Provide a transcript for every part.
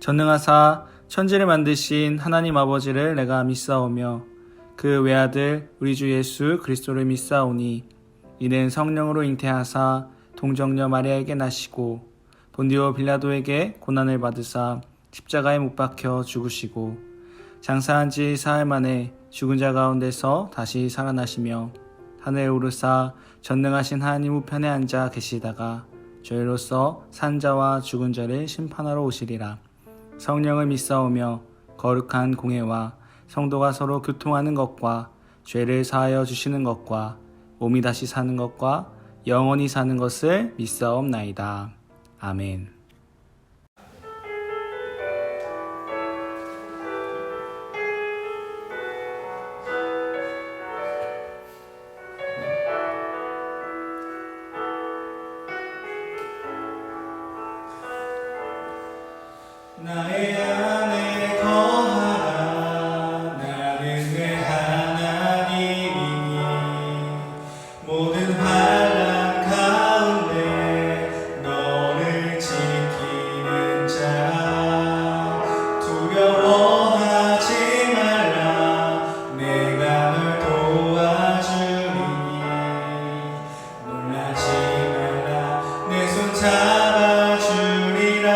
전능하사 천지를 만드신 하나님 아버지를 내가 믿사오며 그 외아들 우리 주 예수 그리스도를 믿사오니 이는 성령으로 잉태하사 동정녀 마리아에게 나시고 본디오 빌라도에게 고난을 받으사 십자가에 못 박혀 죽으시고 장사한 지 사흘 만에 죽은 자 가운데서 다시 살아나시며 하늘에 오르사 전능하신 하나님 우편에 앉아 계시다가 저희로서 산 자와 죽은 자를 심판하러 오시리라. 성령을 믿사오며 거룩한 공회와 성도가 서로 교통하는 것과 죄를 사하여 주시는 것과 몸이 다시 사는 것과 영원히 사는 것을 믿사옵나이다. 아멘. 나의 안에 거하라. 나는 내 하나님이니 모든 환난 가운데 너를 지키는 자. 두려워하지 말라. 내가 널 도와주리니 놀라지 말라. 내 손 잡아주리라.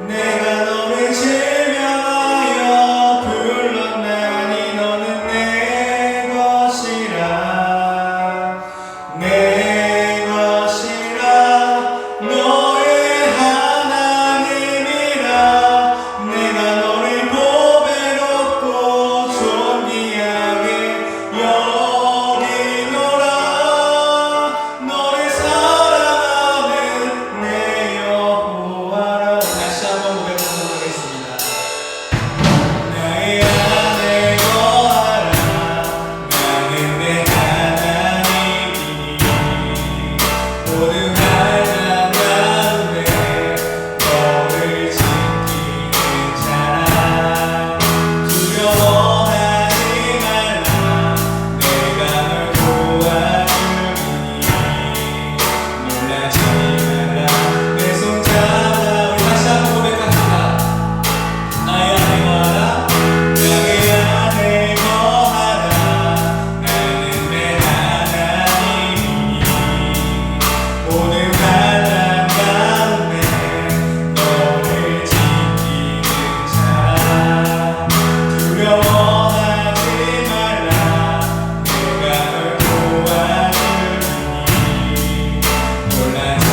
내가 너를 제명하여 불렀나니 너는 내 것이라. 내 것이라. 너의 하나님이라. 내가 너를 보배롭고 존귀하게 여기노라. 너를 사랑하는 내 여호와라. 다시 한번 고백하도록 하겠습니다. 나의 안에 거하라. 나는 내 하나님이니 모든 환난 가운데 너를 지키는 자라. 두려워하지 말라. 내가 널 도와주리니 놀라지 말라. 내 손 잡아. 우리 다시 한번 고백합니다. 나의 안에 거하라. 나의 안에 거하라. 나는 내 하나님이니 모든 환난 가운데 너를 지키는 자라. 두려워하지 말라. 내가 널 도와주리니 놀라지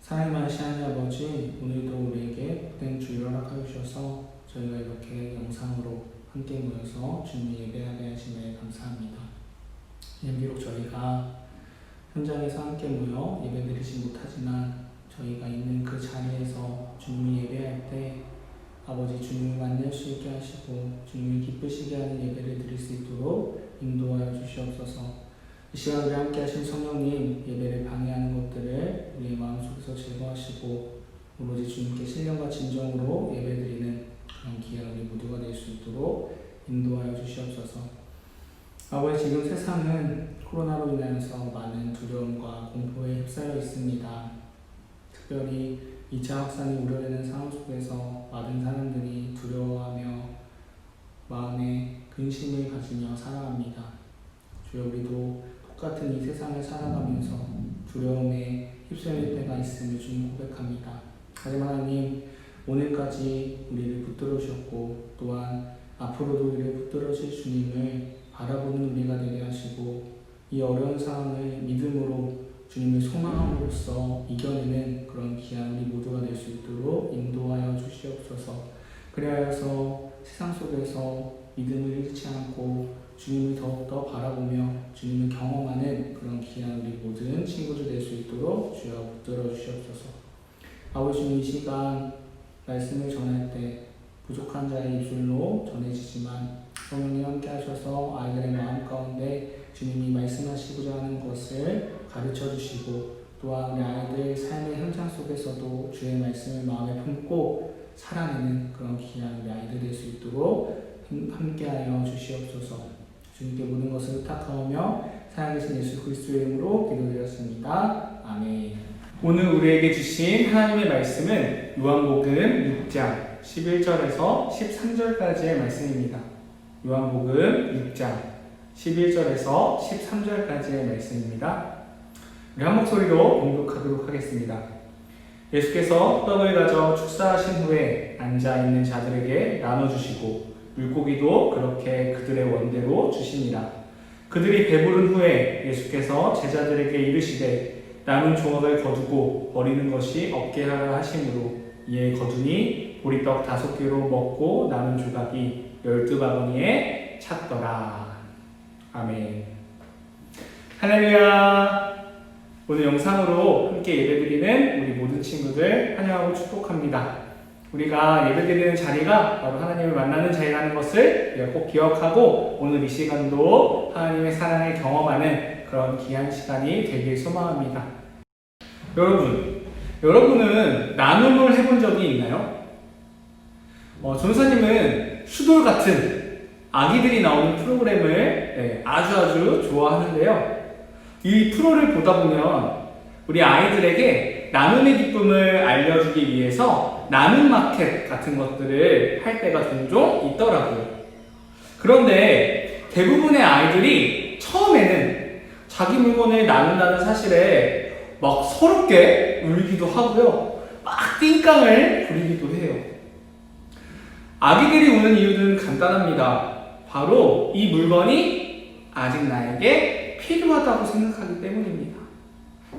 사랑하신 하나님 아버지, 오늘도 우리에게 복된 주일을 허락하여 주셔서 저희가 이렇게 영상으로 함께 모여서 주님 예배하게 하심에 감사합니다. 비록 저희가 현장에서 함께 모여 예배드리지 못하지만 저희가 있는 그 자리에서 주님을 예배할 때 아버지 주님을 만날 수 있게 하시고 주님을 기쁘시게 하는 예배를 드릴 수 있도록 인도하여 주시옵소서. 이 시간 우리 함께 하신 성령님, 예배를 방해하는 것들을 우리의 마음속에서 제거하시고 오로지 주님께 신령과 진정으로 예배드리는 그런 귀한 우리 모두가 될 수 있도록 인도하여 주시옵소서. 아버지, 지금 세상은 코로나로 인하여서 많은 두려움과 공포에 휩싸여 있습니다. 특별히 2차 확산이 우려되는 상황 속에서 많은 사람들이 두려워하며 마음에 근심을 가지며 살아갑니다. 주여 우리도 똑같은 이 세상을 살아가면서 두려움에 휩쓸릴 때가 있음을 주님 고백합니다. 하지만 하나님, 오늘까지 우리를 붙들어 주셨고 또한 앞으로도 우리를 붙들어 주실 주님을 바라보는 우리가 되게 하시고 이 어려운 상황을 믿음으로 주님을 소망함으로써 이겨내는 그런 귀한 우리 모두가 될 수 있도록 인도하여 주시옵소서. 그리하여서 세상 속에서 믿음을 잃지 않고 주님을 더욱더 바라보며 주님을 경험하는 그런 귀한 우리 모든 친구들 될 수 있도록 주여 붙들어 주시옵소서. 아버지, 주님 이 시간 말씀을 전할 때 부족한 자의 입술로 전해지지만 성령님 함께 하셔서 아이들의 마음 가운데 주님이 말씀하시고자 하는 것을 가르쳐 주시고 또한 우리 아이들 삶의 현장 속에서도 주의 말씀을 마음에 품고 살아내는 그런 귀한 우리 아이들 될 수 있도록 함께하여 주시옵소서. 주님께 모든 것을 의탁하오며 살아계신 예수 그리스도의 이름으로 기도드렸습니다. 아멘. 오늘 우리에게 주신 하나님의 말씀은 요한복음 6장 11절에서 13절까지의 말씀입니다. 요한복음 6장 11절에서 13절까지의 말씀입니다. 우리 한 목소리로 봉독하도록 하겠습니다. 예수께서 떡을 가져 축사하신 후에 앉아있는 자들에게 나눠주시고 물고기도 그렇게 그들의 원대로 주시니라. 그들이 배부른 후에 예수께서 제자들에게 이르시되 남은 조각을 거두고 버리는 것이 없게 하라 하심으로 이에 거두니 보리떡 5개로 먹고 남은 조각이 12바구니에 찼더라. 아멘. 할렐루야. 오늘 영상으로 함께 예배드리는 우리 모든 친구들 환영하고 축복합니다. 우리가 예배드리는 자리가 바로 하나님을 만나는 자리라는 것을 꼭 기억하고 오늘 이 시간도 하나님의 사랑을 경험하는 그런 귀한 시간이 되길 소망합니다. 여러분은 나눔을 해본 적이 있나요? 전사님은 슈돌 같은 아기들이 나오는 프로그램을 아주 좋아하는데요. 이 프로를 보다 보면 우리 아이들에게 나눔의 기쁨을 알려주기 위해서 나눔 마켓 같은 것들을 할 때가 종종 있더라고요. 그런데 대부분의 아이들이 처음에는 자기 물건을 나눈다는 사실에 막 서럽게 울기도 하고요. 막 띵깡을 부리기도 해요. 아기들이 우는 이유는 간단합니다. 바로 이 물건이 아직 나에게 필요하다고 생각하기 때문입니다.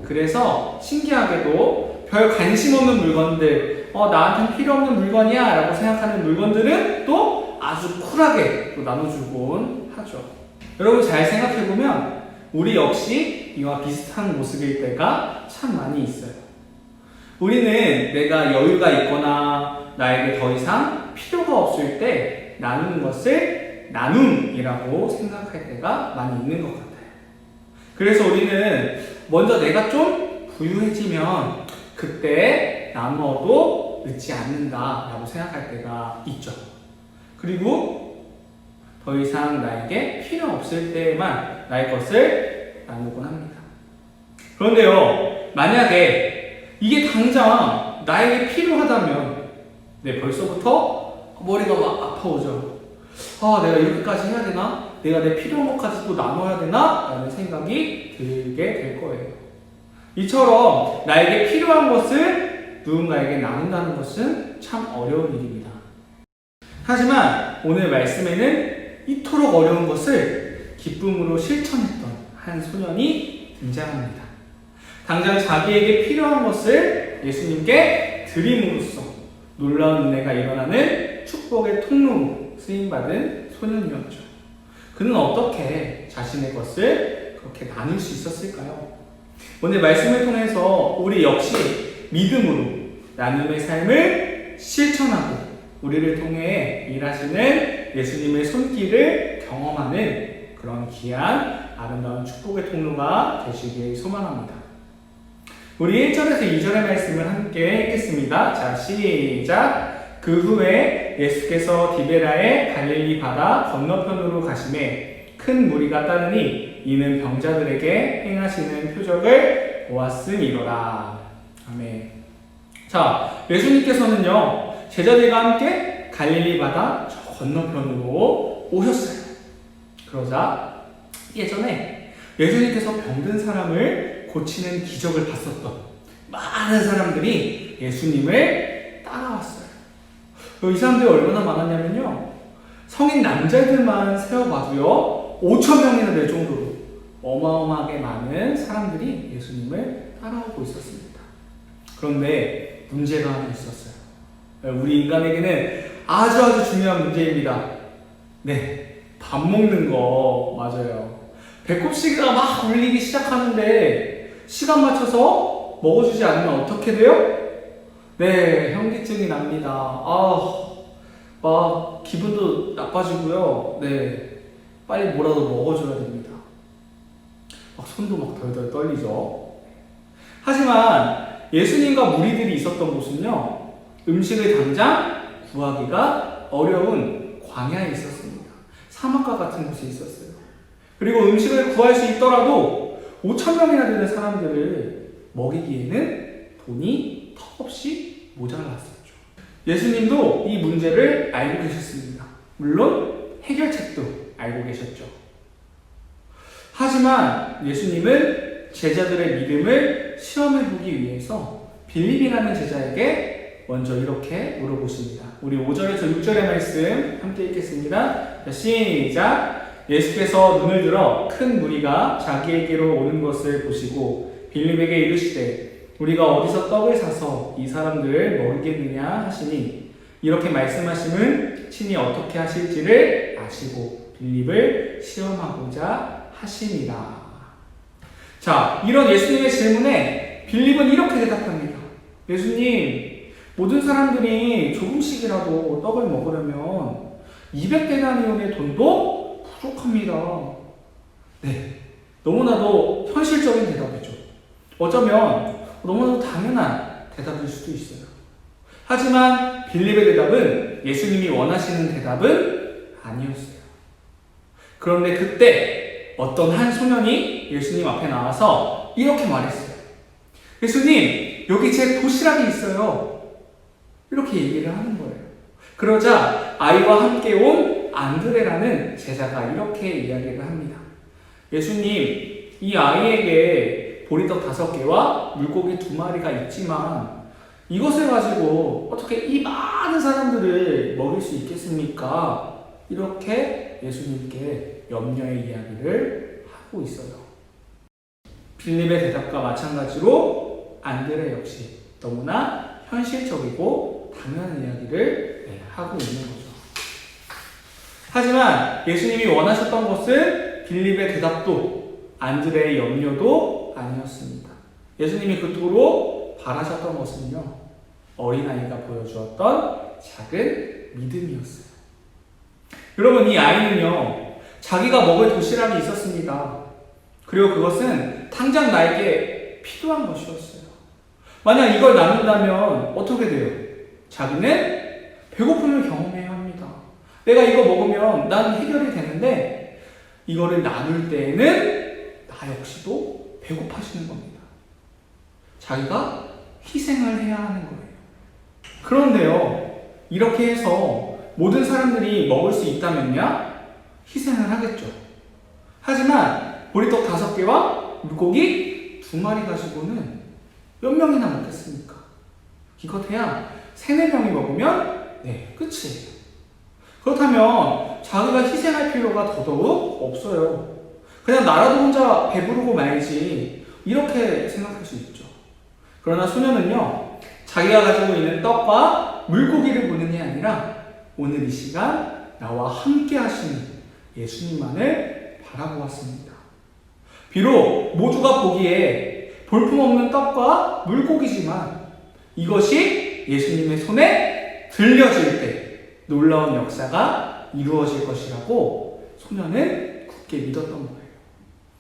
그래서 신기하게도 별 관심 없는 물건들, 나한테는 필요 없는 물건이야 라고 생각하는 물건들은 또 아주 쿨하게 또 나눠주곤 하죠. 여러분 잘 생각해보면 우리 역시 이와 비슷한 모습일 때가 참 많이 있어요. 우리는 내가 여유가 있거나 나에게 더 이상 필요가 없을 때 나누는 것을 나눔이라고 생각할 때가 많이 있는 것 같아요. 그래서 우리는 먼저 내가 좀 부유해지면 그때 나누어도 늦지 않는다라고 생각할 때가 있죠. 그리고 더 이상 나에게 필요 없을 때만 나의 것을 나누곤 합니다. 그런데요, 만약에 이게 당장 나에게 필요하다면 벌써부터 머리가 막 아파오죠. 내가 이렇게까지 해야 되나? 내가 내 필요한 것까지 또 나눠야 되나? 라는 생각이 들게 될 거예요. 이처럼 나에게 필요한 것을 누군가에게 나눈다는 것은 참 어려운 일입니다. 하지만 오늘 말씀에는 이토록 어려운 것을 기쁨으로 실천했던 한 소년이 등장합니다. 당장 자기에게 필요한 것을 예수님께 드림으로써 놀라운 은혜가 일어나는 축복의 통로로 쓰임받은 소년이었죠. 그는 어떻게 자신의 것을 그렇게 나눌 수 있었을까요? 오늘 말씀을 통해서 우리 역시 믿음으로 나눔의 삶을 실천하고 우리를 통해 일하시는 예수님의 손길을 경험하는 그런 귀한 아름다운 축복의 통로가 되시길 소망합니다. 우리 1절에서 2절의 말씀을 함께 읽겠습니다. 자, 시작! 그 후에 예수께서 디베라의 갈릴리 바다 건너편으로 가시매 큰 무리가 따르니 이는 병자들에게 행하시는 표적을 보았음이로라. 아멘. 자, 예수님께서는요, 제자들과 함께 갈릴리 바다 저 건너편으로 오셨어요. 그러자 예전에 예수님께서 병든 사람을 고치는 기적을 봤었던 많은 사람들이 예수님을 따라왔어요. 이 사람들이 얼마나 많았냐면요, 성인 남자들만 세어봐도요 5천 명이나 될 정도로 어마어마하게 많은 사람들이 예수님을 따라오고 있었습니다. 그런데 문제가 하나 있었어요. 우리 인간에게는 아주 중요한 문제입니다. 네, 밥 먹는 거. 맞아요. 배꼽시계가 막 울리기 시작하는데 시간 맞춰서 먹어주지 않으면 어떻게 돼요? 네, 현기증이 납니다. 막 기분도 나빠지고요. 네, 빨리 뭐라도 먹어줘야 됩니다. 막 손도 막 덜덜 떨리죠. 하지만 예수님과 무리들이 있었던 곳은요, 음식을 당장 구하기가 어려운 광야에 있었습니다. 사막과 같은 곳에 있었어요. 그리고 음식을 구할 수 있더라도 5천 명이나 되는 사람들을 먹이기에는 돈이 턱없이 모자랐었죠. 예수님도 이 문제를 알고 계셨습니다. 물론 해결책도 알고 계셨죠. 하지만 예수님은 제자들의 믿음을 시험해보기 위해서 빌립이라는 제자에게 먼저 이렇게 물어보십니다. 우리 5절에서 6절의 말씀 함께 읽겠습니다. 자, 시작! 예수께서 눈을 들어 큰 무리가 자기에게로 오는 것을 보시고 빌립에게 이르시되 우리가 어디서 떡을 사서 이 사람들을 먹이겠느냐 하시니, 이렇게 말씀하심은 친히 어떻게 하실지를 아시고 빌립을 시험하고자 하시니라. 자, 이런 예수님의 질문에 빌립은 이렇게 대답합니다. 예수님, 모든 사람들이 조금씩이라도 떡을 먹으려면 200데나리온의 돈도 부족합니다. 네, 너무나도 현실적인 대답이죠. 어쩌면 너무나도 당연한 대답일 수도 있어요. 하지만 빌립의 대답은 예수님이 원하시는 대답은 아니었어요. 그런데 그때 어떤 한 소년이 예수님 앞에 나와서 이렇게 말했어요. 예수님, 여기 제 도시락이 있어요. 이렇게 얘기를 하는 거예요. 그러자 아이와 함께 온 안드레라는 제자가 이렇게 이야기를 합니다. 예수님, 이 아이에게 보리떡 5개와 물고기 2마리가 있지만 이것을 가지고 어떻게 이 많은 사람들을 먹일 수 있겠습니까? 이렇게 예수님께 염려의 이야기를 하고 있어요. 빌립의 대답과 마찬가지로 안드레 역시 너무나 현실적이고 당연한 이야기를 하고 있는 거죠. 하지만 예수님이 원하셨던 것은 빌립의 대답도 안드레의 염려도 아니었습니다. 예수님이 그토록 바라셨던 것은요, 어린아이가 보여주었던 작은 믿음이었어요. 여러분, 이 아이는요, 자기가 먹을 도시락이 있었습니다. 그리고 그것은 당장 나에게 필요한 것이었어요. 만약 이걸 나눈다면 어떻게 돼요? 자기는 배고픔을 경험해야 합니다. 내가 이거 먹으면 난 해결이 되는데 이거를 나눌 때에는 나 역시도 배고파지는 겁니다. 자기가 희생을 해야 하는 거예요. 그런데요, 이렇게 해서 모든 사람들이 먹을 수 있다면요, 희생을 하겠죠. 하지만 보리떡 5개와 물고기 2마리 가지고는 몇 명이나 먹겠습니까? 기껏해야 3-4명이 먹으면 끝이에요. 그렇다면 자기가 희생할 필요가 더더욱 없어요. 그냥 나라도 혼자 배부르고 말지, 이렇게 생각할 수 있죠. 그러나 소년은요, 자기가 가지고 있는 떡과 물고기를 보는 게 아니라 오늘 이 시간 나와 함께 하시는 예수님만을 바라보았습니다. 비록 모두가 보기에 볼품없는 떡과 물고기지만 이것이 예수님의 손에 들려질 때 놀라운 역사가 이루어질 것이라고 소년은 굳게 믿었던 거예요.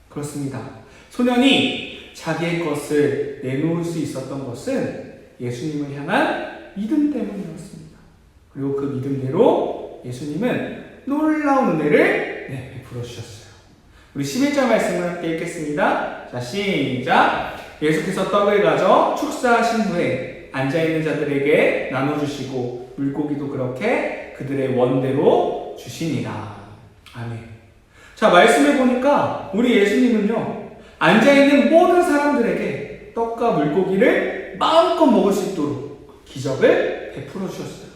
그렇습니다. 소년이 자기의 것을 내놓을 수 있었던 것은 예수님을 향한 믿음 때문이었습니다. 그리고 그 믿음대로 예수님은 놀라운 은혜를 베풀어 주셨어요. 우리 11절 말씀을 함께 읽겠습니다. 자, 시작! 예수께서 떡을 가져 축사하신 후에 앉아있는 자들에게 나눠주시고 물고기도 그렇게 그들의 원대로 주시니라. 아멘. 자, 말씀해 보니까 우리 예수님은요, 앉아있는 모든 사람들에게 떡과 물고기를 마음껏 먹을 수 있도록 기적을 베풀어 주셨어요.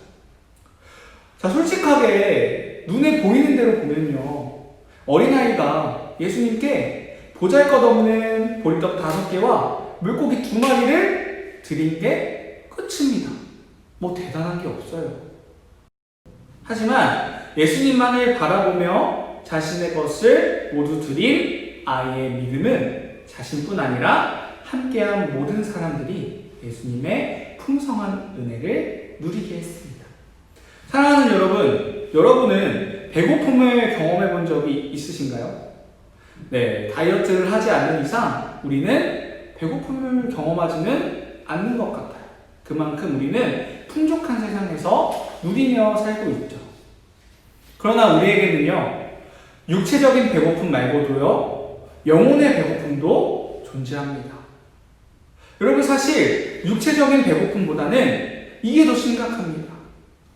자, 솔직하게 눈에 보이는 대로 보면요, 어린아이가 예수님께 보잘것없는 보리떡 5개와 물고기 2마리를 드린 게 끝입니다. 뭐 대단한 게 없어요. 하지만 예수님만을 바라보며 자신의 것을 모두 드린 아이의 믿음은 자신뿐 아니라 함께한 모든 사람들이 예수님의 풍성한 은혜를 누리게 했습니다. 사랑하는 여러분, 여러분은 배고픔을 경험해 본 적이 있으신가요? 네, 다이어트를 하지 않는 이상 우리는 배고픔을 경험하지는 않는 것 같아요. 그만큼 우리는 풍족한 세상에서 누리며 살고 있죠. 그러나 우리에게는요, 육체적인 배고픔 말고도요, 영혼의 배고픔도 존재합니다. 여러분, 사실 육체적인 배고픔보다는 이게 더 심각합니다.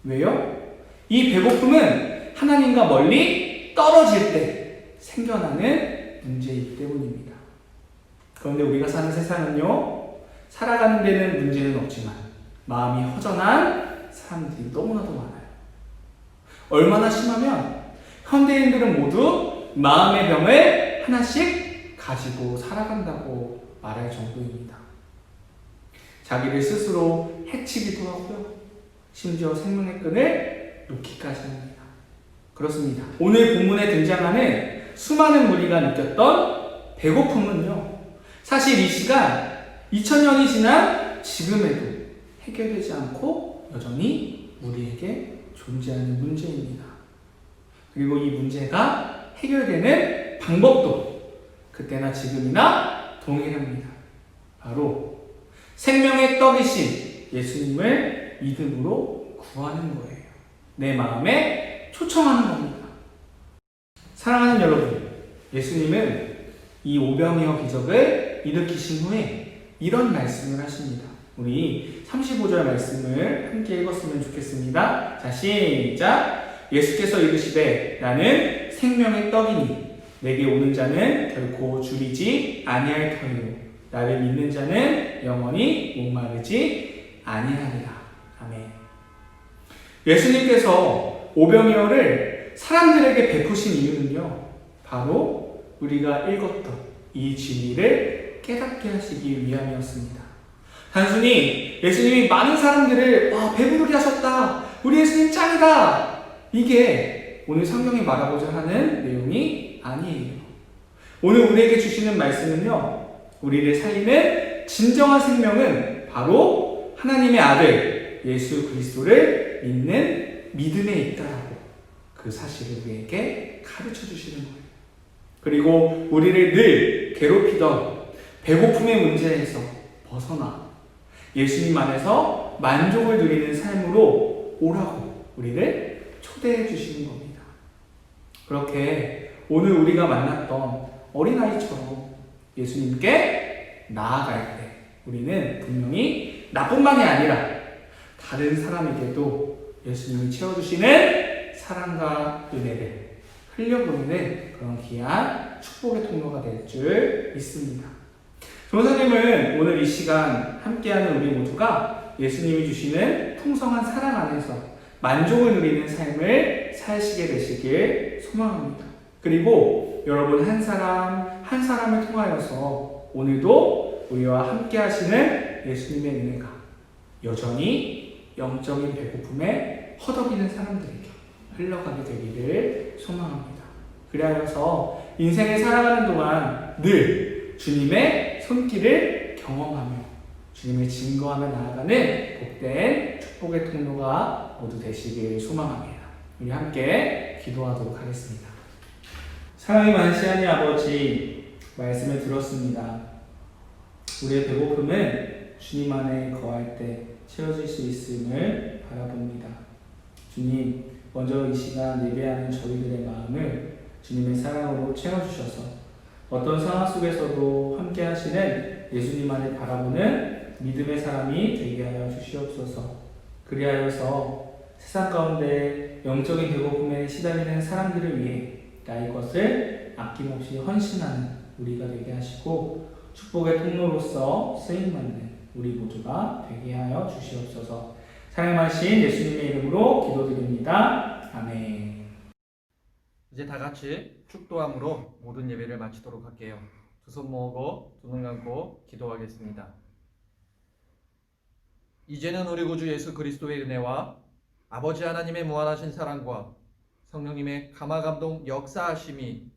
왜요? 이 배고픔은 하나님과 멀리 떨어질 때 생겨나는 문제이기 때문입니다. 그런데 우리가 사는 세상은요, 살아가는 데는 문제는 없지만 마음이 허전한 사람들이 너무나도 많아요. 얼마나 심하면 현대인들은 모두 마음의 병을 하나씩 가지고 살아간다고 말할 정도입니다. 자기를 스스로 해치기도 하고요, 심지어 생명의 끈을 놓기까지 합니다. 그렇습니다. 오늘 본문에 등장하는 수많은 무리가 느꼈던 배고픔은요, 사실 이 시간 2000년이 지난 지금에도 해결되지 않고 여전히 우리에게 존재하는 문제입니다. 그리고 이 문제가 해결되는 방법도 그때나 지금이나 동일합니다. 바로 생명의 떡이신 예수님을 믿음으로 구하는 거예요. 내 마음에 초청하는 겁니다. 사랑하는 여러분, 예수님은 이 오병이어 기적을 일으키신 후에 이런 말씀을 하십니다. 우리 35절 말씀을 함께 읽었으면 좋겠습니다. 자, 시작! 예수께서 이르시되 나는 생명의 떡이니 내게 오는 자는 결코 줄이지 아니할 터이요 나를 믿는 자는 영원히 목마르지 아니하리라. 아멘. 예수님께서 오병이어를 사람들에게 베푸신 이유는요, 바로 우리가 읽었던 이 진리를 깨닫게 하시기 위함이었습니다. 단순히 예수님이 많은 사람들을 배부르게 하셨다, 우리 예수님 짱이다, 이게 오늘 성경이 말하고자 하는 내용이 아니에요. 오늘 우리에게 주시는 말씀은요, 우리를 살리는 진정한 생명은 바로 하나님의 아들 예수 그리스도를 믿는 믿음에 있다라고 그 사실을 우리에게 가르쳐 주시는 거예요. 그리고 우리를 늘 괴롭히던 배고픔의 문제에서 벗어나 예수님 안에서 만족을 누리는 삶으로 오라고 우리를 초대해 주시는 겁니다. 그렇게 오늘 우리가 만났던 어린아이처럼 예수님께 나아갈 때 우리는 분명히 나뿐만이 아니라 다른 사람에게도 예수님이 채워주시는 사랑과 은혜를 흘려보내는 그런 귀한 축복의 통로가 될 줄 믿습니다. 조사님은 오늘 이 시간 함께하는 우리 모두가 예수님이 주시는 풍성한 사랑 안에서 만족을 누리는 삶을 사시게 되시길 소망합니다. 그리고 여러분 한 사람 한 사람을 통하여서 오늘도 우리와 함께 하시는 예수님의 은혜가 여전히 영적인 배고픔에 허덕이는 사람들에게 흘러가게 되기를 소망합니다. 그리하여서 인생을 살아가는 동안 늘 주님의 손길을 경험하며 주님의 증거하며 나아가는 복된 축복의 통로가 모두 되시길 소망합니다. 우리 함께 기도하도록 하겠습니다. 사랑이 많으시하니 아버지, 말씀을 들었습니다. 우리의 배고픔은 주님 안에 거할 때 채워질 수 있음을 바라봅니다. 주님, 먼저 이 시간 예배하는 저희들의 마음을 주님의 사랑으로 채워주셔서 어떤 상황 속에서도 함께 하시는 예수님 안을 바라보는 믿음의 사람이 되게 하여 주시옵소서. 그리하여서 세상 가운데 영적인 배고픔에 시달리는 사람들을 위해 나의 것을 아낌없이 헌신하는 우리가 되게 하시고 축복의 통로로서 쓰임받는 우리 모두가 되게 하여 주시옵소서. 사랑의 많으신 예수님의 이름으로 기도드립니다. 아멘. 이제 다 같이 축도함으로 모든 예배를 마치도록 할게요. 두 손 모으고 두 눈 감고 기도하겠습니다. 이제는 우리 구주 예수 그리스도의 은혜와 아버지 하나님의 무한하신 사랑과 성령님의 감화감동 역사하심이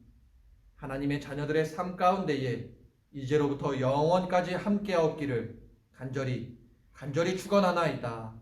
하나님의 자녀들의 삶 가운데에 이제로부터 영원까지 함께하옵기를 간절히 축원하나이다.